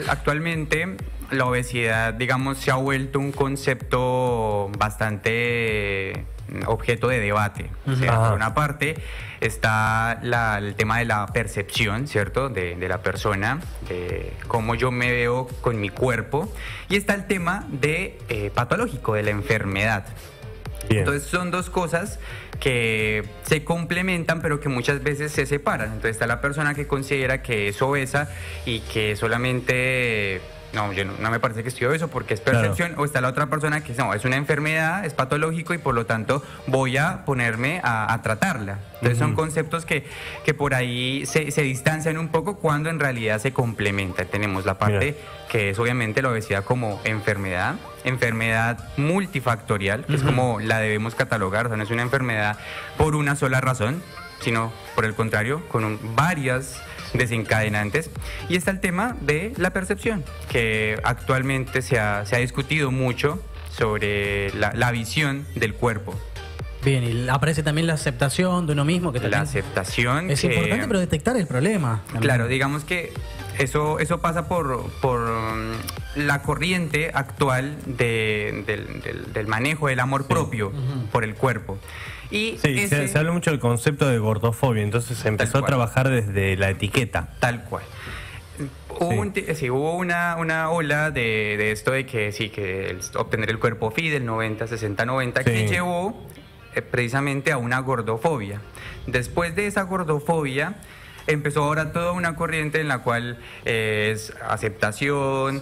Actualmente la obesidad, digamos, se ha vuelto un concepto bastante objeto de debate. O sea, por una parte está el tema de la percepción, ¿cierto? De la persona, de cómo yo me veo con mi cuerpo, y está el tema de patológico, de la enfermedad. Bien. Entonces son dos cosas que se complementan, pero que muchas veces se separan. Entonces está la persona que considera que es obesa y que solamente... No, yo no me parece que estoy obeso porque es percepción. Claro. O está la otra persona que no, es una enfermedad, es patológico y por lo tanto voy a ponerme a tratarla. Entonces son conceptos que por ahí se distancian un poco cuando en realidad se complementan. Tenemos la parte que es obviamente la obesidad como enfermedad multifactorial, que es como la debemos catalogar. O sea, no es una enfermedad por una sola razón, sino por el contrario, con varias desencadenantes. Y está el tema de la percepción, que actualmente se ha discutido mucho sobre la visión del cuerpo. Bien, y aparece también la aceptación de uno mismo. Que la aceptación es importante, pero detectar el problema también. Claro, digamos que eso pasa por la corriente actual del manejo del amor propio por el cuerpo. Y sí, se habla mucho del concepto de gordofobia, entonces se empezó a trabajar desde la etiqueta. Tal cual. Hubo una ola de esto de que obtener el cuerpo fit, del 90, 60, 90, que llevó precisamente a una gordofobia. Después de esa gordofobia empezó ahora toda una corriente en la cual es aceptación,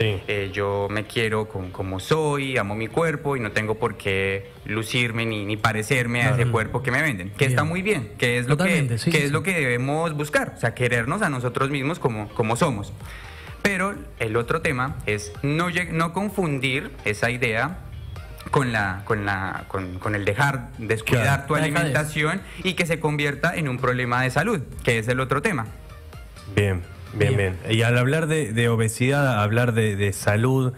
yo me quiero como soy, amo mi cuerpo y no tengo por qué lucirme ni parecerme a ese cuerpo que me venden, que está muy bien, que es lo que debemos buscar, o sea, querernos a nosotros mismos como somos. Pero el otro tema es no confundir esa idea con el descuidar tu alimentación y que se convierta en un problema de salud, que es el otro tema. Bien. Y al hablar de obesidad, hablar de salud,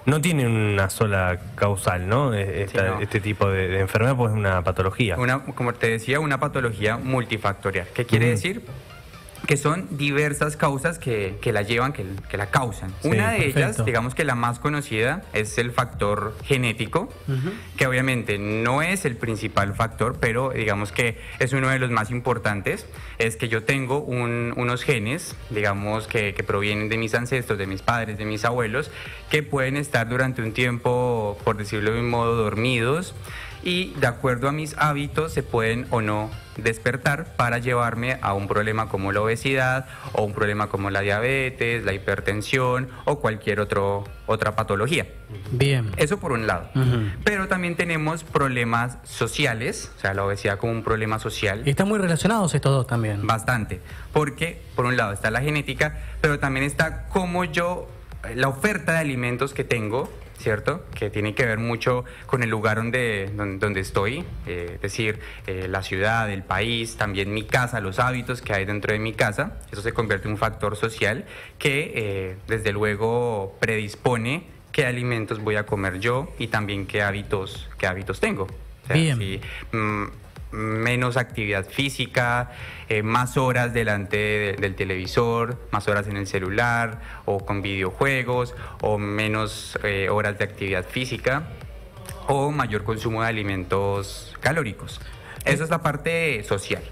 no tiene una sola causal, ¿no? Este tipo de enfermedad, pues es una patología. Como te decía, una patología multifactorial. ¿Qué quiere decir? Que son diversas causas que la llevan, que la causan. Una de ellas, digamos que la más conocida, es el factor genético, que obviamente no es el principal factor, pero digamos que es uno de los más importantes. Es que yo tengo unos genes, digamos que provienen de mis ancestros, de mis padres, de mis abuelos, que pueden estar durante un tiempo, por decirlo de un modo, dormidos, y de acuerdo a mis hábitos se pueden o no despertar para llevarme a un problema como la obesidad o un problema como la diabetes, la hipertensión o cualquier otra patología. Bien. Eso por un lado. Pero también tenemos problemas sociales, o sea, la obesidad como un problema social. Y están muy relacionados estos dos también. Bastante, porque por un lado está la genética, pero también está la oferta de alimentos que tengo, ¿cierto? Que tiene que ver mucho con el lugar donde estoy, es decir, la ciudad, el país, también mi casa, los hábitos que hay dentro de mi casa. Eso se convierte en un factor social que desde luego predispone qué alimentos voy a comer yo y también qué hábitos tengo. O sea, bien. Menos actividad física, más horas delante del televisor, más horas en el celular o con videojuegos, o menos horas de actividad física o mayor consumo de alimentos calóricos. Esa es la parte social.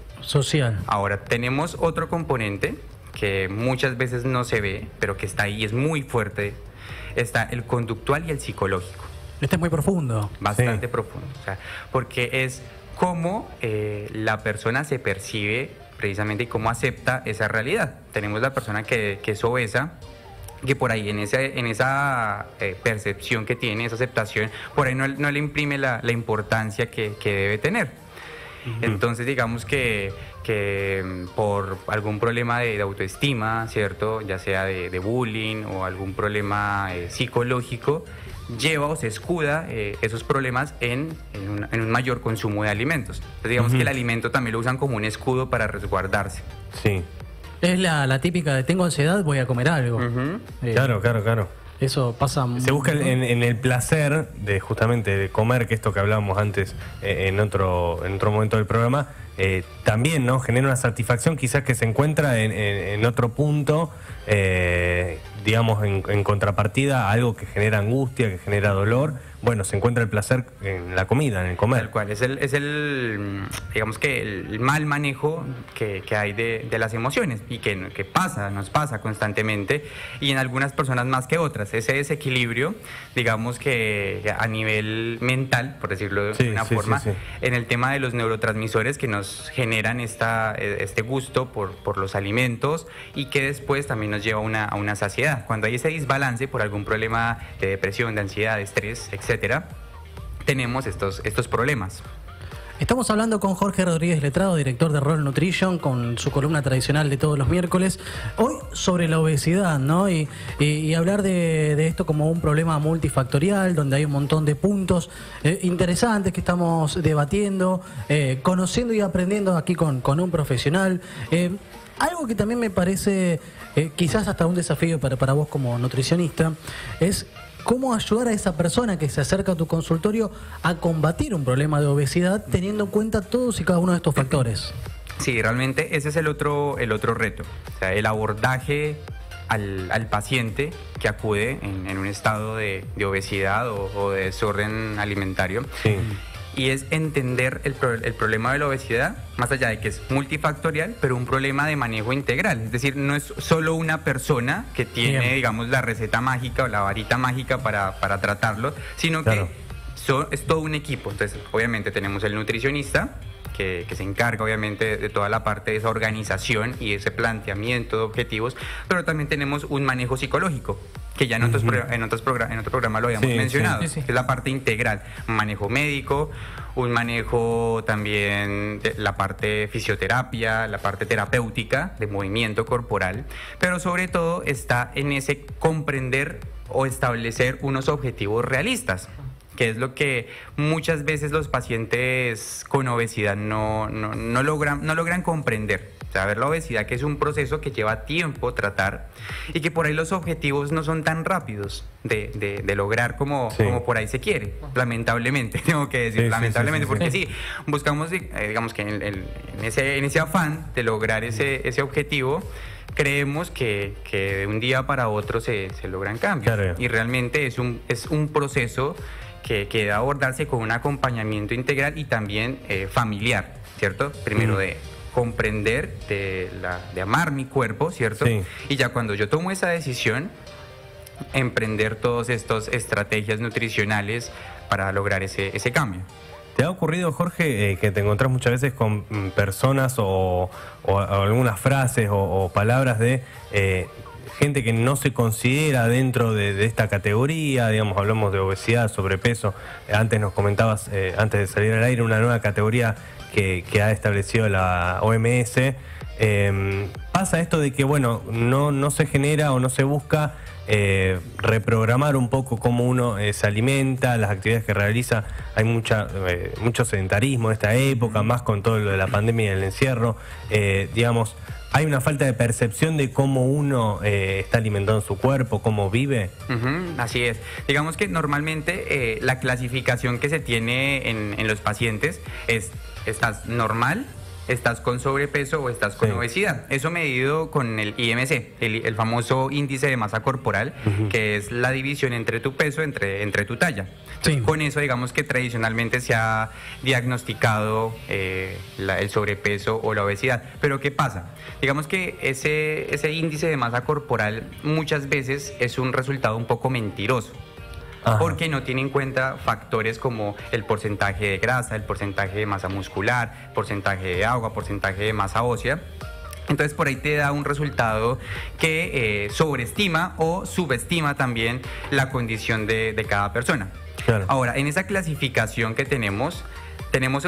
Ahora tenemos otro componente que muchas veces no se ve, pero que está ahí, es muy fuerte. Está el conductual y el psicológico. Este es muy profundo. Bastante profundo, o sea, porque es cómo la persona se percibe precisamente y cómo acepta esa realidad. Tenemos la persona que es obesa, que por ahí en esa percepción que tiene, esa aceptación, por ahí no le imprime la importancia que debe tener. Entonces digamos que por algún problema de autoestima, ¿cierto? Ya sea de bullying o algún problema psicológico, lleva o se escuda esos problemas en un mayor consumo de alimentos. Entonces digamos que el alimento también lo usan como un escudo para resguardarse. Sí. Es la típica de tengo ansiedad, voy a comer algo. Claro. Eso pasa. Se busca en el placer de justamente de comer, que esto que hablábamos antes en otro momento del programa, también, ¿no? Genera una satisfacción quizás que se encuentra en otro punto, que digamos, en contrapartida, algo que genera angustia, que genera dolor, bueno, se encuentra el placer en la comida, en el comer. Tal cual, es el digamos que el mal manejo que hay de las emociones y que nos pasa constantemente y en algunas personas más que otras. Ese desequilibrio, digamos que a nivel mental, por decirlo de una forma, en el tema de los neurotransmisores que nos generan este gusto por los alimentos y que después también nos lleva a una saciedad. Cuando hay ese desbalance por algún problema de depresión, de ansiedad, de estrés, etcétera, tenemos estos problemas. Estamos hablando con Jorge Rodríguez Letrado, director de Roll Nutrition, con su columna tradicional de todos los miércoles. Hoy sobre la obesidad, ¿no? Y hablar de esto como un problema multifactorial, donde hay un montón de puntos interesantes que estamos debatiendo, conociendo y aprendiendo aquí con un profesional. Algo que también me parece quizás hasta un desafío para vos como nutricionista es cómo ayudar a esa persona que se acerca a tu consultorio a combatir un problema de obesidad teniendo en cuenta todos y cada uno de estos factores. Sí, realmente ese es el otro reto. O sea, el abordaje al paciente que acude en un estado de obesidad o de desorden alimentario. Sí. Y es entender el problema de la obesidad, más allá de que es multifactorial, pero un problema de manejo integral. Es decir, no es solo una persona que tiene, digamos, la receta mágica o la varita mágica para tratarlo, sino que es todo un equipo. Entonces, obviamente tenemos el nutricionista, que se encarga obviamente de toda la parte de esa organización y ese planteamiento de objetivos, pero también tenemos un manejo psicológico, que ya en otro programa lo habíamos mencionado, que es la parte integral, un manejo médico, un manejo también de la parte fisioterapia, la parte terapéutica, de movimiento corporal, pero sobre todo está en ese comprender o establecer unos objetivos realistas, que es lo que muchas veces los pacientes con obesidad no logran comprender. O sea, ver la obesidad, que es un proceso que lleva tiempo tratar y que por ahí los objetivos no son tan rápidos de lograr como por ahí se quiere, lamentablemente, tengo que decir, lamentablemente, porque sí, buscamos, digamos que en ese afán de lograr ese objetivo, creemos que de un día para otro se logran cambios. Claro. Y realmente es un proceso que debe abordarse con un acompañamiento integral y también familiar, ¿cierto? Primero de comprender, de amar mi cuerpo, ¿cierto? Sí. Y ya cuando yo tomo esa decisión, emprender todas estas estrategias nutricionales para lograr ese cambio. ¿Te ha ocurrido, Jorge, que te encontrás muchas veces con personas o algunas frases o palabras de gente que no se considera dentro de esta categoría? Digamos, hablamos de obesidad, sobrepeso. Antes nos comentabas, antes de salir al aire, una nueva categoría que ha establecido la OMS. Pasa esto de que, bueno, no se genera o no se busca reprogramar un poco cómo uno se alimenta, las actividades que realiza. Hay mucho sedentarismo en esta época, más con todo lo de la pandemia y el encierro. Digamos, hay una falta de percepción de cómo uno está alimentando su cuerpo, cómo vive. Así es. Digamos que normalmente la clasificación que se tiene en los pacientes es: ¿estás normal?, ¿estás con sobrepeso o estás con obesidad? Eso medido con el IMC, el famoso índice de masa corporal, que es la división entre tu peso, entre tu talla. Entonces, con eso, digamos que tradicionalmente se ha diagnosticado el sobrepeso o la obesidad. Pero ¿qué pasa? Digamos que ese índice de masa corporal muchas veces es un resultado un poco mentiroso. Porque no tiene en cuenta factores como el porcentaje de grasa, el porcentaje de masa muscular, porcentaje de agua, porcentaje de masa ósea. Entonces por ahí te da un resultado que sobreestima o subestima también la condición de cada persona. Claro. Ahora, en esa clasificación que tenemos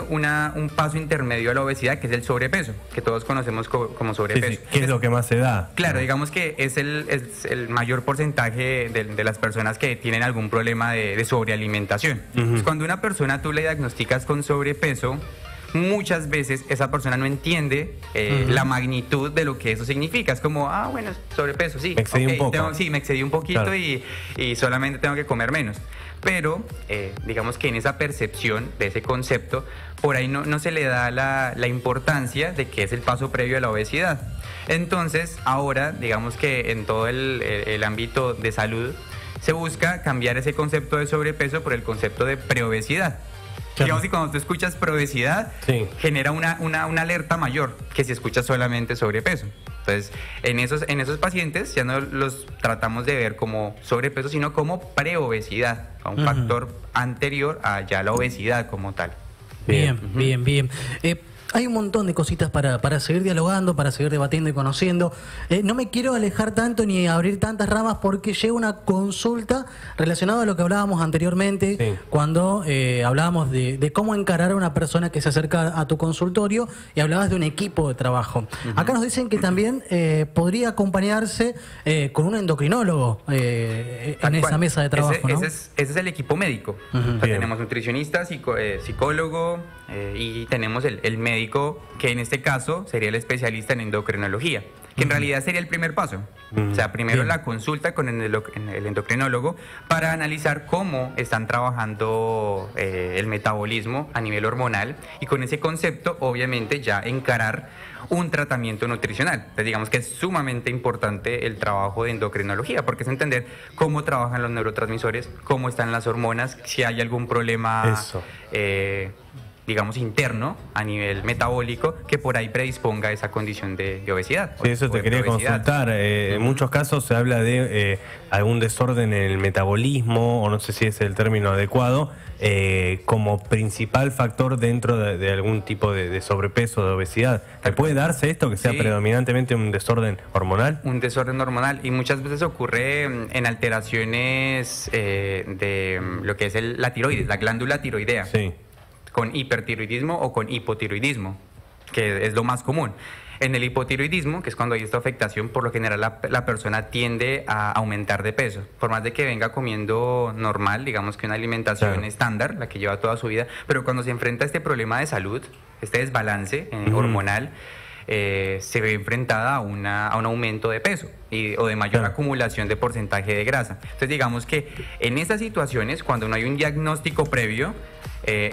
un paso intermedio a la obesidad, que es el sobrepeso, que todos conocemos como sobrepeso. ¿Qué es lo que más se da? Claro, digamos que es el mayor porcentaje de las personas que tienen algún problema de sobrealimentación. Entonces, cuando una persona tú le diagnosticas con sobrepeso, muchas veces esa persona no entiende la magnitud de lo que eso significa. Es como, bueno, sobrepeso, sí. Me excedí un poco. Sí, me excedí un poquito, claro. y solamente tengo que comer menos. Pero digamos que en esa percepción de ese concepto, por ahí no se le da la importancia de que es el paso previo a la obesidad. Entonces, ahora, digamos que en todo el ámbito de salud, se busca cambiar ese concepto de sobrepeso por el concepto de preobesidad. Claro. Digamos que cuando tú escuchas preobesidad, sí, genera una alerta mayor que si escuchas solamente sobrepeso. Entonces, en esos pacientes ya no los tratamos de ver como sobrepeso, sino como preobesidad, un factor anterior a ya la obesidad como tal. Bien. Hay un montón de cositas para seguir dialogando, para seguir debatiendo y conociendo. No me quiero alejar tanto ni abrir tantas ramas porque llega una consulta relacionada a lo que hablábamos anteriormente, sí, cuando hablábamos de cómo encarar a una persona que se acerca a tu consultorio y hablabas de un equipo de trabajo. Acá nos dicen que también podría acompañarse con un endocrinólogo en esa mesa de trabajo, ¿no? Ese es el equipo médico. O sea, tenemos nutricionista, psicólogo y tenemos el médico, que en este caso sería el especialista en endocrinología, que en realidad sería el primer paso. O sea, primero la consulta con el endocrinólogo para analizar cómo están trabajando el metabolismo a nivel hormonal, y con ese concepto obviamente ya encarar un tratamiento nutricional. Entonces, digamos que es sumamente importante el trabajo de endocrinología, porque es entender cómo trabajan los neurotransmisores, cómo están las hormonas, si hay algún problema digamos interno a nivel metabólico que por ahí predisponga a esa condición de obesidad. Sí, eso te quería consultar. En muchos casos se habla de algún desorden en el metabolismo, o no sé si es el término adecuado, como principal factor dentro de algún tipo de sobrepeso, de obesidad. ¿Puede darse esto, que sea predominantemente un desorden hormonal? Un desorden hormonal, y muchas veces ocurre en alteraciones de lo que es la tiroides, la glándula tiroidea. Sí. Con hipertiroidismo o con hipotiroidismo, que es lo más común. En el hipotiroidismo, que es cuando hay esta afectación, por lo general la persona tiende a aumentar de peso, por más de que venga comiendo normal, digamos que una alimentación estándar, la que lleva toda su vida, pero cuando se enfrenta a este problema de salud, este desbalance hormonal, se ve enfrentada a un aumento de peso o de mayor acumulación de porcentaje de grasa. Entonces, digamos que en estas situaciones, cuando no hay un diagnóstico previo,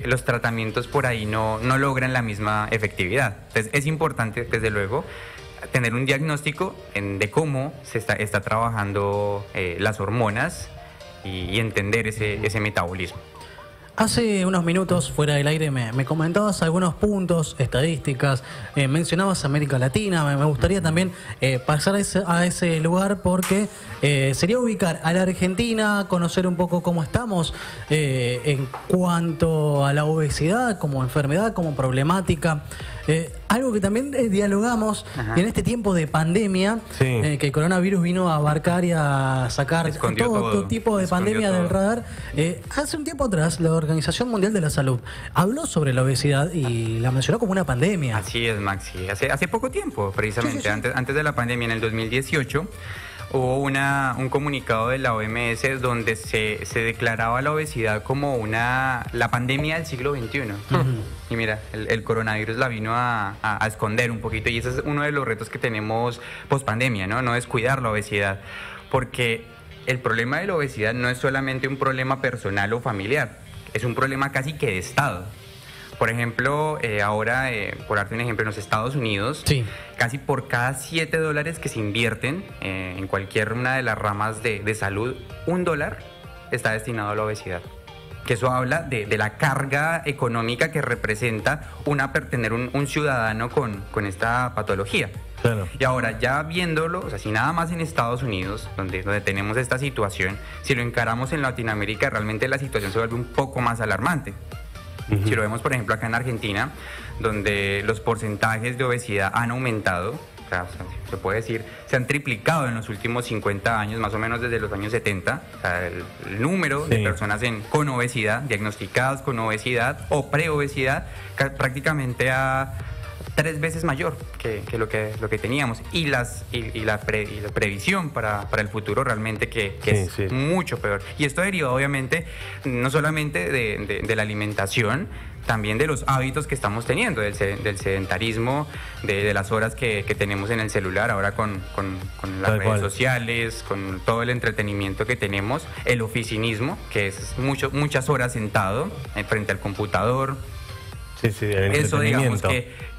los tratamientos por ahí no logran la misma efectividad. Entonces, es importante, desde luego, tener un diagnóstico de cómo se está trabajando las hormonas y entender ese metabolismo. Hace unos minutos, fuera del aire, me comentabas algunos puntos, estadísticas, mencionabas América Latina. Me gustaría también pasar a ese lugar, porque sería ubicar a la Argentina, conocer un poco cómo estamos en cuanto a la obesidad como enfermedad, como problemática. Algo que también dialogamos en este tiempo de pandemia, que el coronavirus vino a abarcar y a sacar todo tipo de pandemia del radar. Hace un tiempo atrás, la Organización Mundial de la Salud habló sobre la obesidad y la mencionó como una pandemia. Así es, Maxi. Hace poco tiempo, precisamente, antes de la pandemia, en el 2018, hubo un comunicado de la OMS donde se declaraba la obesidad como la pandemia del siglo XXI. Y mira, el coronavirus la vino a esconder un poquito, y ese es uno de los retos que tenemos post-pandemia, ¿no? No descuidar la obesidad, porque el problema de la obesidad no es solamente un problema personal o familiar, es un problema casi que de Estado. Por ejemplo, ahora, por darte un ejemplo, en los Estados Unidos, casi por cada $7 que se invierten en cualquier una de las ramas de salud, $1 está destinado a la obesidad. Que eso habla de la carga económica que representa tener un ciudadano con esta patología. Claro. Y ahora, ya viéndolo, o sea, si nada más en Estados Unidos, donde tenemos esta situación, si lo encaramos en Latinoamérica, realmente la situación se vuelve un poco más alarmante. Si lo vemos, por ejemplo, acá en Argentina, donde los porcentajes de obesidad han aumentado, o sea, se puede decir, se han triplicado en los últimos 50 años, más o menos desde los años 70, o sea, el número de personas con obesidad, diagnosticadas con obesidad o preobesidad, prácticamente ha 3 veces mayor que lo que teníamos. Y la previsión para el futuro realmente que es mucho peor. Y esto deriva obviamente no solamente de la alimentación, también de los hábitos que estamos teniendo, del sedentarismo, de las horas que tenemos en el celular, ahora con las redes sociales, con todo el entretenimiento que tenemos, el oficinismo, que es muchas horas sentado frente al computador. Eso digamos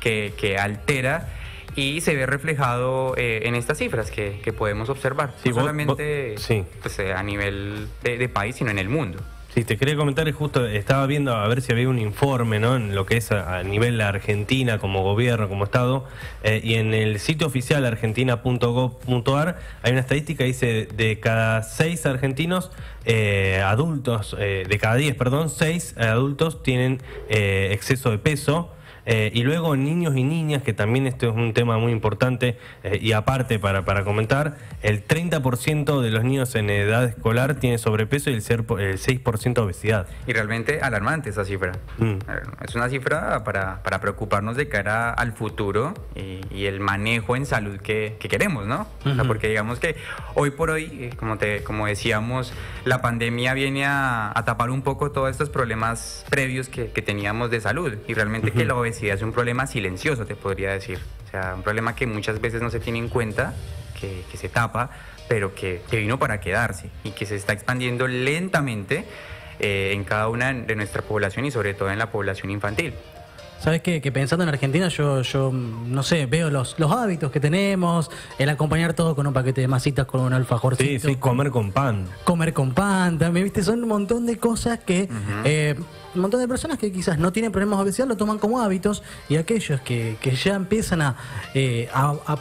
que altera y se ve reflejado en estas cifras que podemos observar, no solamente pues, a nivel de país, sino en el mundo. Sí, te quería comentar, justo estaba viendo a ver si había un informe, ¿no?, en lo que es a nivel de Argentina como gobierno, como Estado, y en el sitio oficial argentina.gov.ar hay una estadística que dice de cada 6 argentinos adultos, de cada 10, 6 adultos tienen exceso de peso. Y luego niños y niñas, que también esto es un tema muy importante, y aparte para comentar, el 30% de los niños en edad escolar tiene sobrepeso y el 6% obesidad. Y realmente alarmante esa cifra. Es una cifra para preocuparnos de cara al futuro y el manejo en salud que queremos, ¿no? O sea, porque digamos que hoy por hoy, como decíamos, la pandemia viene a tapar un poco todos estos problemas previos que teníamos de salud, y realmente que la obesidad es un problema silencioso, te podría decir. O sea, un problema que muchas veces no se tiene en cuenta, que se tapa, pero que vino para quedarse y que se está expandiendo lentamente en cada una de nuestra población y sobre todo en la población infantil. ¿Sabes qué? Que pensando en Argentina, yo no sé, veo los hábitos que tenemos, el acompañar todo con un paquete de masitas, con un alfajorcito. Sí, comer con pan. Comer con pan, también, ¿viste? Son un montón de cosas que... un montón de personas que quizás no tienen problemas de obesidad lo toman como hábitos, y aquellos que ya empiezan a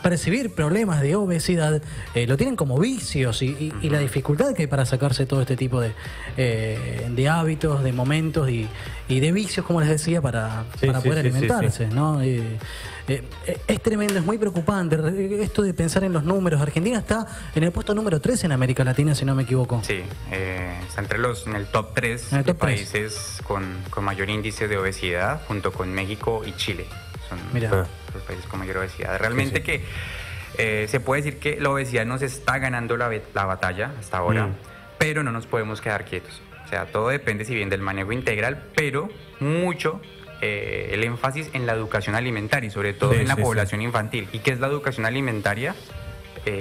percibir problemas de obesidad lo tienen como vicios, y la dificultad que hay para sacarse todo este tipo de hábitos, de momentos y de vicios, como les decía, para poder alimentarse, ¿no? Es tremendo, es muy preocupante esto de pensar en los números. Argentina está en el puesto número 3 en América Latina, si no me equivoco. Sí, está en el top 3 de países con mayor índice de obesidad, junto con México y Chile. Son los países con mayor obesidad. Realmente que se puede decir que la obesidad nos está ganando la batalla hasta ahora, pero no nos podemos quedar quietos. O sea, todo depende, si bien, del manejo integral, pero mucho el énfasis en la educación alimentaria, y sobre todo en la población infantil. ¿Y qué es la educación alimentaria?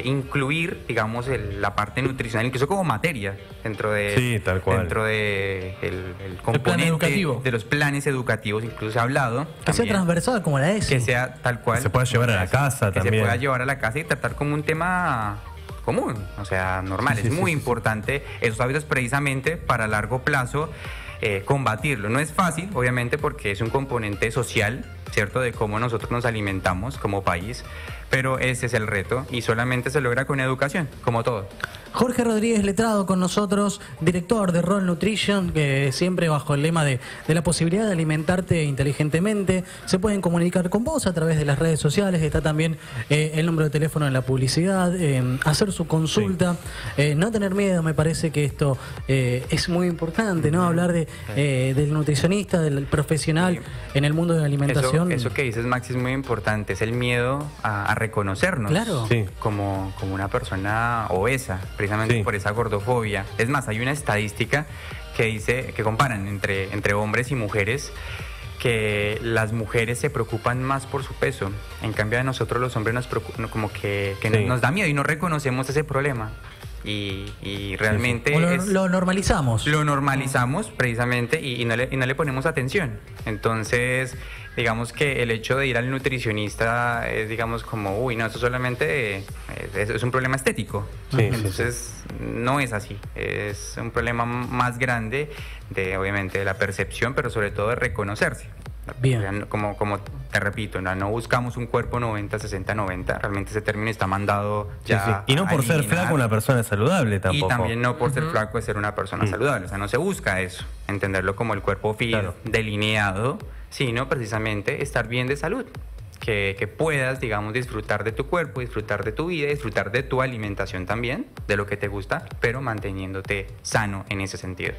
Incluir, digamos, la parte nutricional, incluso como materia, dentro de el componente de los planes educativos. Incluso se ha hablado que sea transversal, como la ESI, que sea tal cual, que se pueda llevar a la casa también, que se pueda llevar a la casa y tratar como un tema común, o sea, normal. Es muy importante esos hábitos, precisamente para a largo plazo combatirlo. No es fácil, obviamente, porque es un componente social, ¿cierto?, de cómo nosotros nos alimentamos como país, pero ese es el reto, y solamente se logra con educación, como todo. Jorge Rodríguez, letrado con nosotros, director de Roll Nutrition, que siempre bajo el lema de la posibilidad de alimentarte inteligentemente. Se pueden comunicar con vos a través de las redes sociales, está también el número de teléfono en la publicidad, hacer su consulta, no tener miedo. Me parece que esto es muy importante, ¿no? Hablar del nutricionista, del profesional en el mundo de la alimentación. Eso que dices, Maxi, es muy importante, es el miedo a reconocernos como una persona obesa, precisamente por esa gordofobia. Es más, hay una estadística que dice, que comparan entre hombres y mujeres, que las mujeres se preocupan más por su peso. En cambio, a nosotros los hombres nos da miedo y no reconocemos ese problema. Y realmente lo normalizamos. Lo normalizamos precisamente, y no le ponemos atención. Entonces, digamos que el hecho de ir al nutricionista es, digamos, como, uy, no, esto solamente es un problema estético. Entonces, no es así. Es un problema más grande obviamente, de la percepción, pero sobre todo de reconocerse. Bien. Como te repito, no buscamos un cuerpo 90, 60, 90. Realmente ese término está mandado ya. Y no por ser flaco una persona saludable tampoco. Y también no por ser flaco es ser una persona saludable. O sea, no se busca eso, entenderlo como el cuerpo fit, delineado, sino precisamente estar bien de salud. Que puedas, digamos, disfrutar de tu cuerpo, disfrutar de tu vida, disfrutar de tu alimentación también, de lo que te gusta, pero manteniéndote sano en ese sentido.